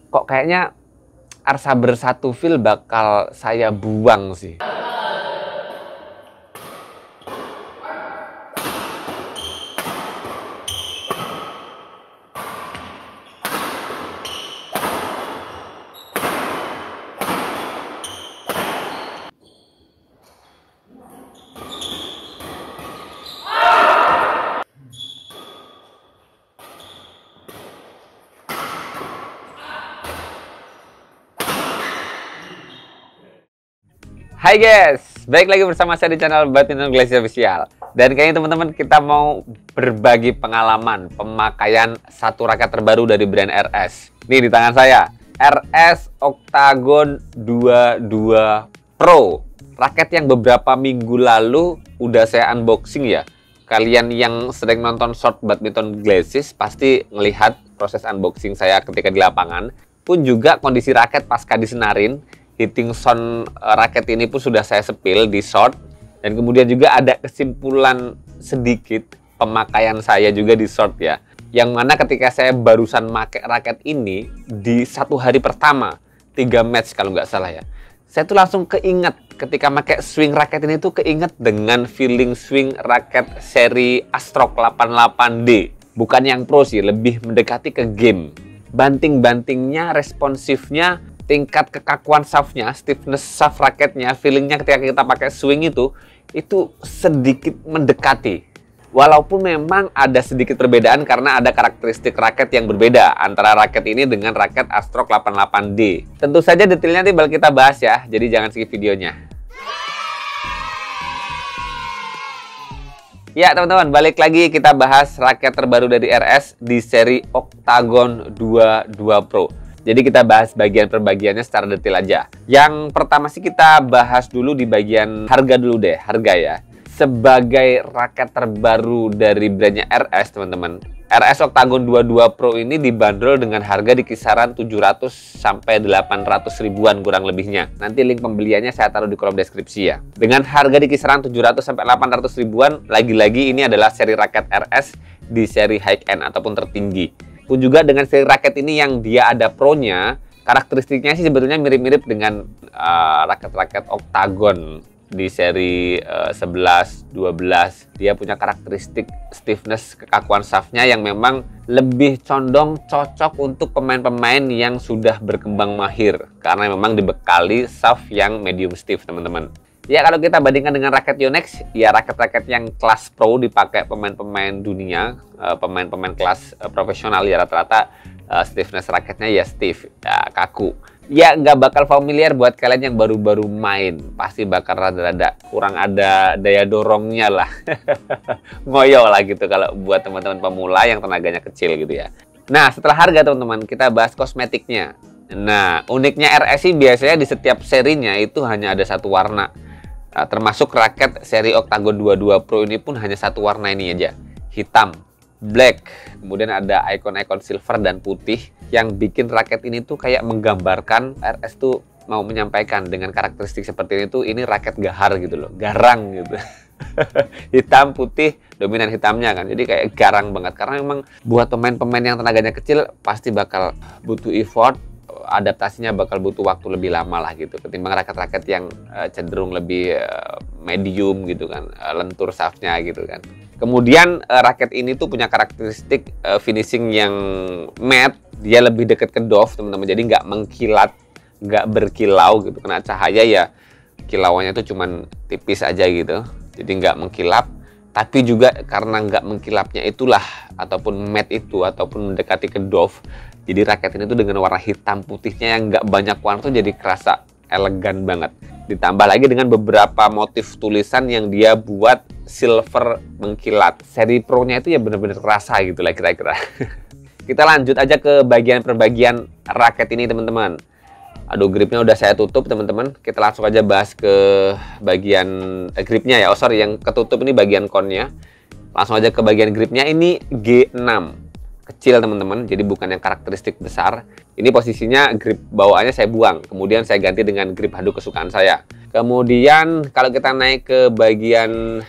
kok kayaknya Arsaber 1 feel bakal saya buang sih. Hai guys, balik lagi bersama saya di channel Badminton Glacier Official. Dan kayaknya teman-teman kita mau berbagi pengalaman pemakaian satu raket terbaru dari brand RS. Nih di tangan saya, RS Octagon 22 Pro. Raket yang beberapa minggu lalu udah saya unboxing ya. Kalian yang sering nonton short Badminton Glacier pasti ngelihat proses unboxing saya ketika di lapangan. Pun juga kondisi raket pasca disenarin. Hitting sound raket ini pun sudah saya sepil di short, dan kemudian juga ada kesimpulan sedikit pemakaian saya juga di short ya, yang mana ketika saya barusan pakai raket ini di satu hari pertama 3 match kalau nggak salah ya, saya tuh langsung keinget ketika pakai swing raket ini tuh keinget dengan feeling swing raket seri Astrock 88D, bukan yang pro sih, lebih mendekati ke game. Banting-bantingnya, responsifnya, tingkat kekakuan shaftnya, stiffness shaft raketnya, feelingnya ketika kita pakai swing itu sedikit mendekati. Walaupun memang ada sedikit perbedaan karena ada karakteristik raket yang berbeda antara raket ini dengan raket Astrock 88D. Tentu saja detailnya nanti bakal kita bahas ya, jadi jangan skip videonya. Ya teman-teman, balik lagi kita bahas raket terbaru dari RS di seri Octagon 22 Pro. Jadi kita bahas bagian perbagiannya secara detail aja. Yang pertama sih kita bahas dulu di bagian harga dulu deh, harga ya. Sebagai raket terbaru dari brandnya RS teman-teman, RS Octagon 22 Pro ini dibanderol dengan harga di kisaran 700 sampai 800 ribuan kurang lebihnya. Nanti link pembeliannya saya taruh di kolom deskripsi ya. Dengan harga di kisaran 700 sampai 800 ribuan, lagi-lagi ini adalah seri raket RS di seri high end ataupun tertinggi. Pun juga dengan seri raket ini yang dia ada pro-nya, karakteristiknya sih sebetulnya mirip-mirip dengan raket-raket Octagon di seri 11, 12. Dia punya karakteristik stiffness kekakuan shaftnya yang memang lebih condong cocok untuk pemain-pemain yang sudah berkembang mahir, karena memang dibekali shaft yang medium stiff teman-teman. Ya kalau kita bandingkan dengan raket Yonex, ya raket-raket yang kelas pro dipakai pemain-pemain dunia, pemain-pemain kelas profesional ya rata-rata stiffness raketnya ya stiff, ya kaku. Ya nggak bakal familiar buat kalian yang baru-baru main, pasti bakal rada-rada kurang ada daya dorongnya lah. Ngoyo lah gitu kalau buat teman-teman pemula yang tenaganya kecil gitu ya. Nah setelah harga teman-teman, kita bahas kosmetiknya. Nah uniknya RS biasanya di setiap serinya itu hanya ada satu warna. Termasuk raket seri Octagon 22 Pro ini pun hanya satu warna ini aja, hitam, black. Kemudian ada ikon-ikon silver dan putih yang bikin raket ini tuh kayak menggambarkan RS tuh mau menyampaikan dengan karakteristik seperti ini tuh ini raket gahar gitu loh, garang gitu. Hitam putih, dominan hitamnya kan, jadi kayak garang banget karena memang buat pemain-pemain yang tenaganya kecil pasti bakal butuh effort. Adaptasinya bakal butuh waktu lebih lama lah gitu ketimbang raket-raket yang cenderung lebih medium gitu kan, lentur shaftnya gitu kan. Kemudian raket ini tuh punya karakteristik finishing yang matte, dia lebih dekat ke doff teman-teman, jadi nggak mengkilat, nggak berkilau gitu, kena cahaya ya kilauannya tuh cuman tipis aja gitu, jadi nggak mengkilap. Tapi juga karena nggak mengkilapnya itulah ataupun matte itu ataupun mendekati ke doff, jadi raket ini tuh dengan warna hitam putihnya yang nggak banyak warna tuh jadi kerasa elegan banget. Ditambah lagi dengan beberapa motif tulisan yang dia buat silver mengkilat. Seri pro-nya itu ya bener-bener kerasa gitu lah kira-kira. Kita lanjut aja ke bagian perbagian raket ini teman-teman. Aduh, gripnya udah saya tutup teman-teman. Kita langsung aja bahas ke bagian gripnya ya. Oh sorry, yang ketutup ini bagian konnya. Langsung aja ke bagian gripnya. Ini G6 kecil teman-teman, jadi bukan yang karakteristik besar. Ini posisinya grip bawaannya saya buang, kemudian saya ganti dengan grip handuk kesukaan saya. Kemudian kalau kita naik ke bagian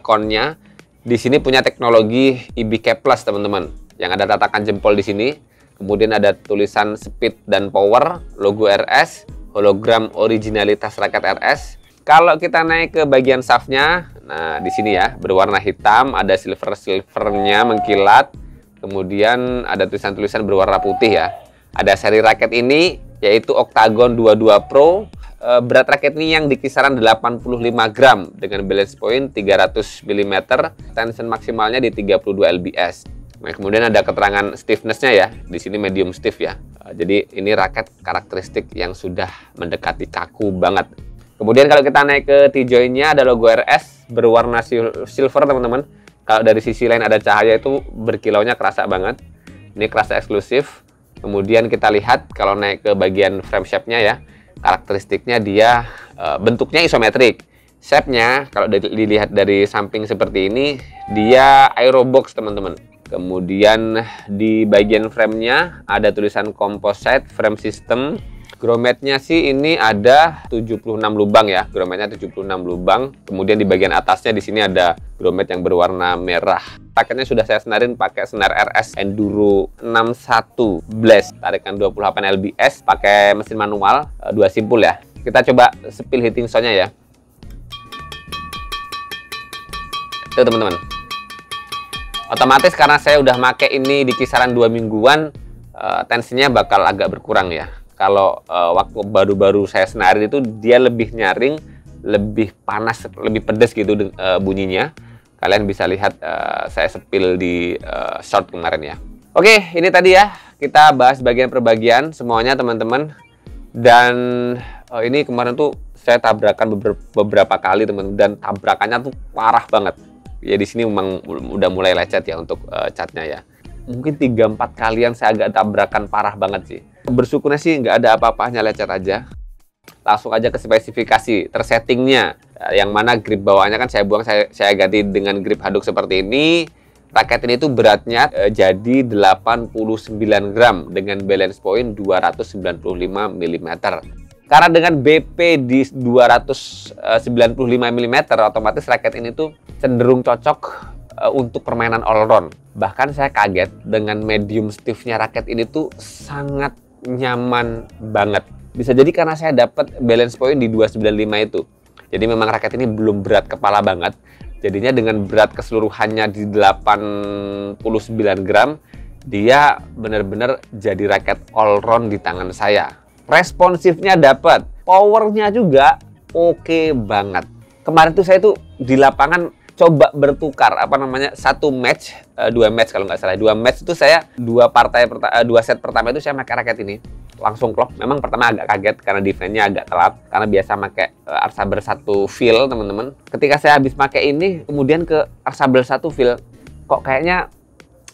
konnya, di sini punya teknologi IBK Plus teman-teman, yang ada tatakan jempol di sini. Kemudian ada tulisan speed dan power, logo RS, hologram originalitas raket RS. Kalau kita naik ke bagian shaftnya, nah di sini ya berwarna hitam, ada silvernya mengkilat. Kemudian ada tulisan-tulisan berwarna putih ya. Ada seri raket ini yaitu Octagon 22 Pro. Berat raket ini yang di kisaran 85 gram dengan balance point 300 mm, tension maksimalnya di 32 lbs. Nah, kemudian ada keterangan stiffness-nya ya, di sini medium stiff ya. Jadi ini raket karakteristik yang sudah mendekati kaku banget. Kemudian kalau kita naik ke T-joint-nya ada logo RS berwarna silver teman-teman. Kalau dari sisi lain ada cahaya itu berkilaunya kerasa banget. Ini kerasa eksklusif. Kemudian kita lihat kalau naik ke bagian frame shape-nya ya, karakteristiknya dia bentuknya isometrik. Shape-nya kalau dilihat dari samping seperti ini, dia aerobox teman-teman. Kemudian di bagian frame-nya ada tulisan composite frame system. Grommet-nya sih ini ada 76 lubang ya. Grommet-nya 76 lubang. Kemudian di bagian atasnya di sini ada grommet yang berwarna merah. Raketnya sudah saya senarin pakai senar RS Enduro 61 Blast. Tarikan 28 lbs, pakai mesin manual, 2 simpul ya. Kita coba spill hitting sound-nya ya. Itu teman-teman. Otomatis karena saya udah make ini di kisaran 2 mingguan, tensinya bakal agak berkurang ya. Kalau waktu baru-baru saya senarin itu dia lebih nyaring, lebih panas, lebih pedas gitu bunyinya. Kalian bisa lihat saya spill di short kemarin ya. Oke, ini tadi ya kita bahas bagian per bagian semuanya teman-teman. Dan ini kemarin tuh saya tabrakan beberapa kali teman-teman, dan tabrakannya tuh parah banget. Ya di sini memang udah mulai lecet ya untuk catnya ya. Mungkin 3-4 kalian saya agak tabrakan parah banget sih. Bersyukurnya sih nggak ada apa-apanya, lecet aja. Langsung aja ke spesifikasi tersettingnya. Yang mana grip bawahnya kan saya buang, saya ganti dengan grip haduk seperti ini. Raket ini tuh beratnya jadi 89 gram dengan balance point 295 mm. Karena dengan BP di 295 mm, otomatis raket ini tuh cenderung cocok untuk permainan all round. Bahkan saya kaget dengan medium stiffnya raket ini tuh sangat nyaman banget. Bisa jadi karena saya dapat balance point di 295 itu. Jadi memang raket ini belum berat kepala banget. Jadinya dengan berat keseluruhannya di 89 gram, dia benar-benar jadi raket all round di tangan saya. Responsifnya dapat, powernya juga oke banget. Kemarin tuh saya tuh di lapangan coba bertukar satu match, 2 match kalau nggak salah. 2 match itu saya 2 set pertama itu saya pakai raket ini langsung klop. Memang pertama agak kaget karena defense-nya agak telat karena biasa pakai Arsaber 1 feel teman-teman. Ketika saya habis pakai ini kemudian ke Arsaber 1 feel, kok kayaknya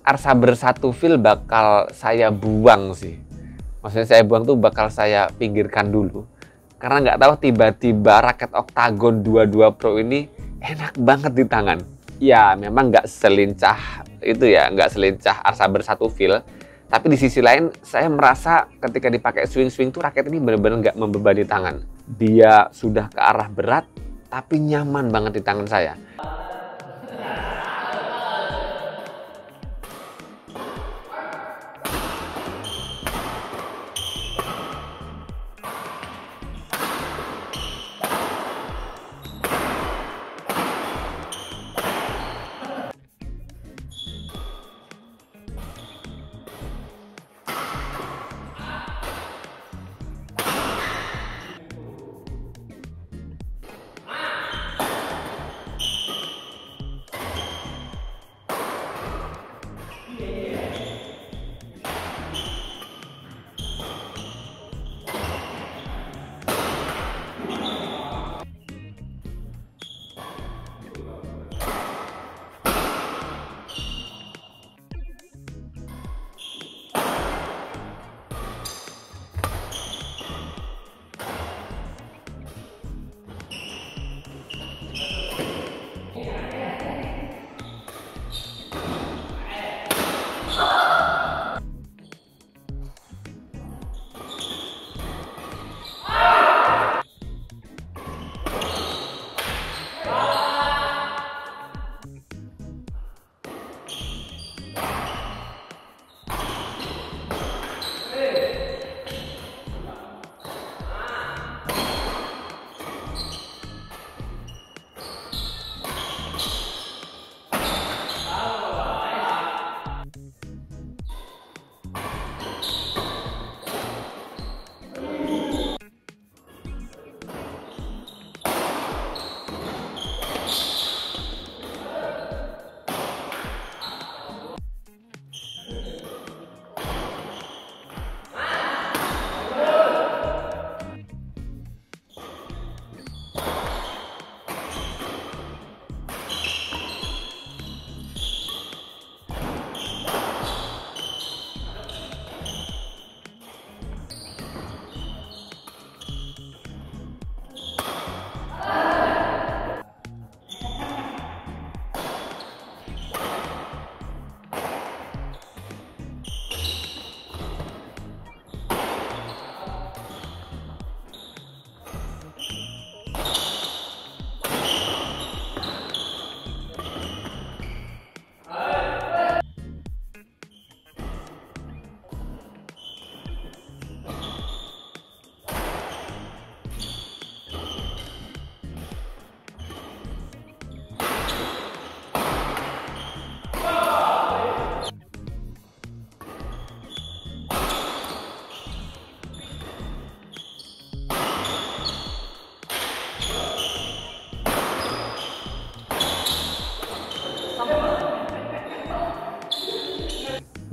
Arsaber 1 feel bakal saya buang sih. Maksudnya saya buang tuh bakal saya pinggirkan dulu. Karena nggak tahu tiba-tiba raket Octagon 22 Pro ini enak banget di tangan. Ya memang nggak selincah itu ya, nggak selincah Arsaber 1 feel. Tapi di sisi lain saya merasa ketika dipakai swing-swing tuh raket ini benar-benar nggak membebani tangan. Dia sudah ke arah berat tapi nyaman banget di tangan saya.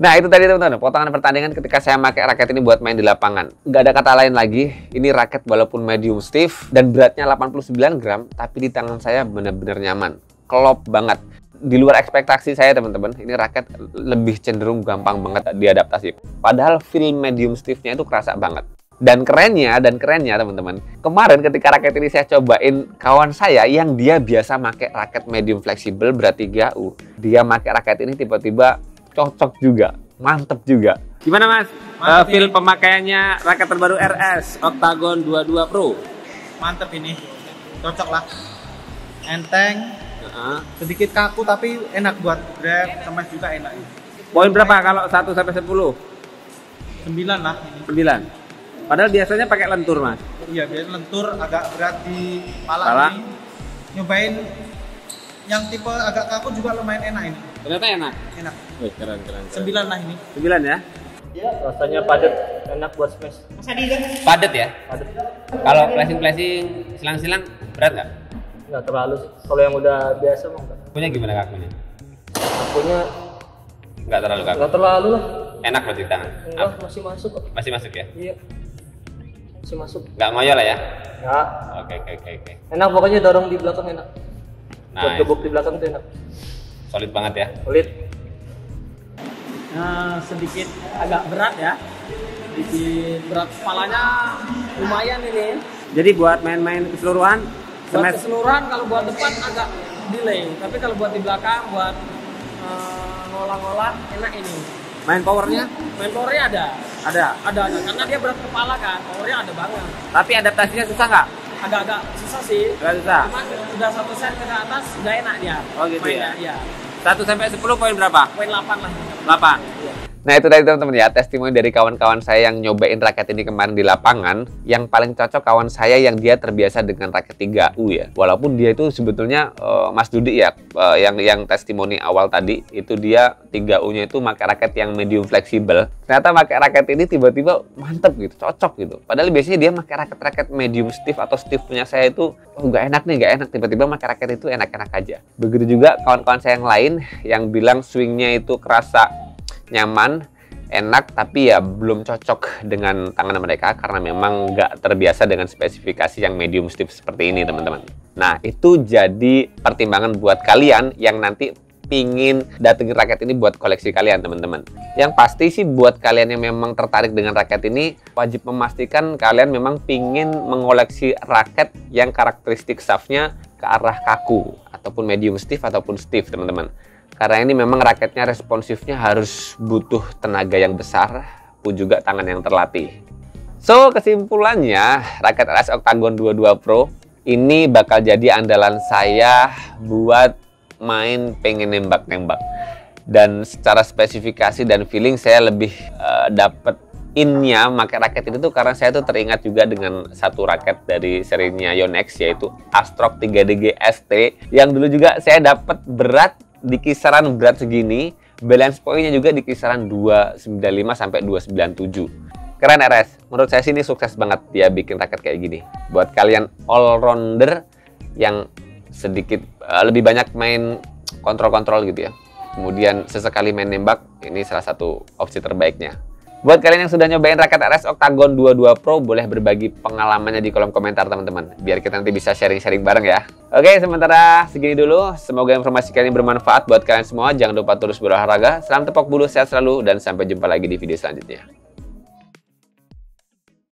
Nah, itu tadi teman-teman, potongan pertandingan ketika saya pakai raket ini buat main di lapangan. Nggak ada kata lain lagi, ini raket walaupun medium stiff dan beratnya 89 gram, tapi di tangan saya benar-benar nyaman. Klop banget. Di luar ekspektasi saya teman-teman, ini raket lebih cenderung gampang banget diadaptasi. Padahal feel medium stiffnya itu kerasa banget. Dan kerennya teman-teman, kemarin ketika raket ini saya cobain kawan saya yang dia biasa pakai raket medium fleksibel berat 3U. Dia pakai raket ini tiba-tiba cocok juga, mantep juga. Gimana Mas? Feel pemakaiannya raket terbaru RS Octagon 22 Pro? Mantep ini, cocok lah. Enteng, sedikit kaku tapi enak buat grab, kemas juga enak. Poin berapa kalau 1 sampai 10? 9 lah ini. 9. Padahal biasanya pakai lentur, Mas. Iya, biasanya lentur agak berat di pala. Ini. Nyobain yang tipe agak kaku juga lumayan enak ini. Ternyata enak. Enak. Wih, keren. 9 lah ini. 9 ya? Iya, rasanya padat, enak buat smash. Padat ya? Padat. Kalau flashing, silang-silang berat nggak? Nggak terlalu sih. Kalau yang udah biasa mah enggak. Punya gimana kakunya? Akunya Nggak terlalu kaku. nggak terlalu lah. Enak berarti di tangan. Enggak, masih masuk kok. Masih masuk ya? Iya. Masih masuk. Nggak ngoyo lah ya? Nggak. Oke. Enak pokoknya dorong di belakang enak. Buat Nice. gebuk di belakang tuh enak. Solid banget ya. Kulit. Nah, sedikit agak berat ya. Sedikit berat kepalanya lumayan ini. Jadi buat main-main keseluruhan, Buat keseluruhan kalau buat depan agak delay, tapi kalau buat di belakang buat ngolah-ngolah enak ini. main powernya Main powernya ada ada. karena dia berat kepala kan, powernya ada banget. Tapi adaptasinya susah nggak? Agak-agak susah sih. Nggak susah. Cuman udah 1 set ke atas udah enak dia. Oh gitu mainnya, ya? Iya. 1 sampai 10 poin berapa? Poin 8 lah. 8. Nah itu tadi teman-teman ya, testimoni dari kawan-kawan saya yang nyobain raket ini kemarin di lapangan. Yang paling cocok kawan saya yang dia terbiasa dengan raket 3U ya. Walaupun dia itu sebetulnya Mas Dudi ya, yang testimoni awal tadi itu dia 3U-nya itu pakai raket yang medium fleksibel. Ternyata pakai raket ini tiba-tiba mantep gitu, cocok gitu. Padahal biasanya dia pakai raket-raket medium stiff atau stiff punya saya itu nggak enak. Tiba-tiba pakai raket itu enak-enak aja. Begitu juga kawan-kawan saya yang lain yang bilang swingnya itu kerasa nyaman, enak, tapi ya belum cocok dengan tangan mereka karena memang nggak terbiasa dengan spesifikasi yang medium stiff seperti ini teman-teman. Nah itu jadi pertimbangan buat kalian yang nanti pingin datengin raket ini buat koleksi kalian teman-teman. Yang pasti sih buat kalian yang memang tertarik dengan raket ini, wajib memastikan kalian memang pingin mengoleksi raket yang karakteristik shaftnya ke arah kaku ataupun medium stiff ataupun stiff teman-teman. Karena ini memang raketnya responsifnya harus butuh tenaga yang besar, pun juga tangan yang terlatih. So, kesimpulannya, raket RS Octagon 22 Pro ini bakal jadi andalan saya buat main pengen nembak-nembak. Dan secara spesifikasi dan feeling saya lebih dapet in-nya pakai raket ini tuh karena saya tuh teringat juga dengan satu raket dari serinya Yonex yaitu Astrok 3DG ST yang dulu juga saya dapat berat di kisaran berat segini, balance point-nya juga di kisaran 295 sampai 297. Keren RS. Menurut saya sih ini sukses banget dia bikin raket kayak gini. Buat kalian all-rounder yang sedikit lebih banyak main kontrol-kontrol gitu ya. Kemudian sesekali main nembak, ini salah satu opsi terbaiknya. Buat kalian yang sudah nyobain raket RS Octagon 22 Pro, boleh berbagi pengalamannya di kolom komentar teman-teman. Biar kita nanti bisa sharing-sharing bareng ya. Oke, sementara segini dulu. Semoga informasi kalian bermanfaat buat kalian semua. Jangan lupa terus berolahraga. Salam tepok bulu, sehat selalu, dan sampai jumpa lagi di video selanjutnya.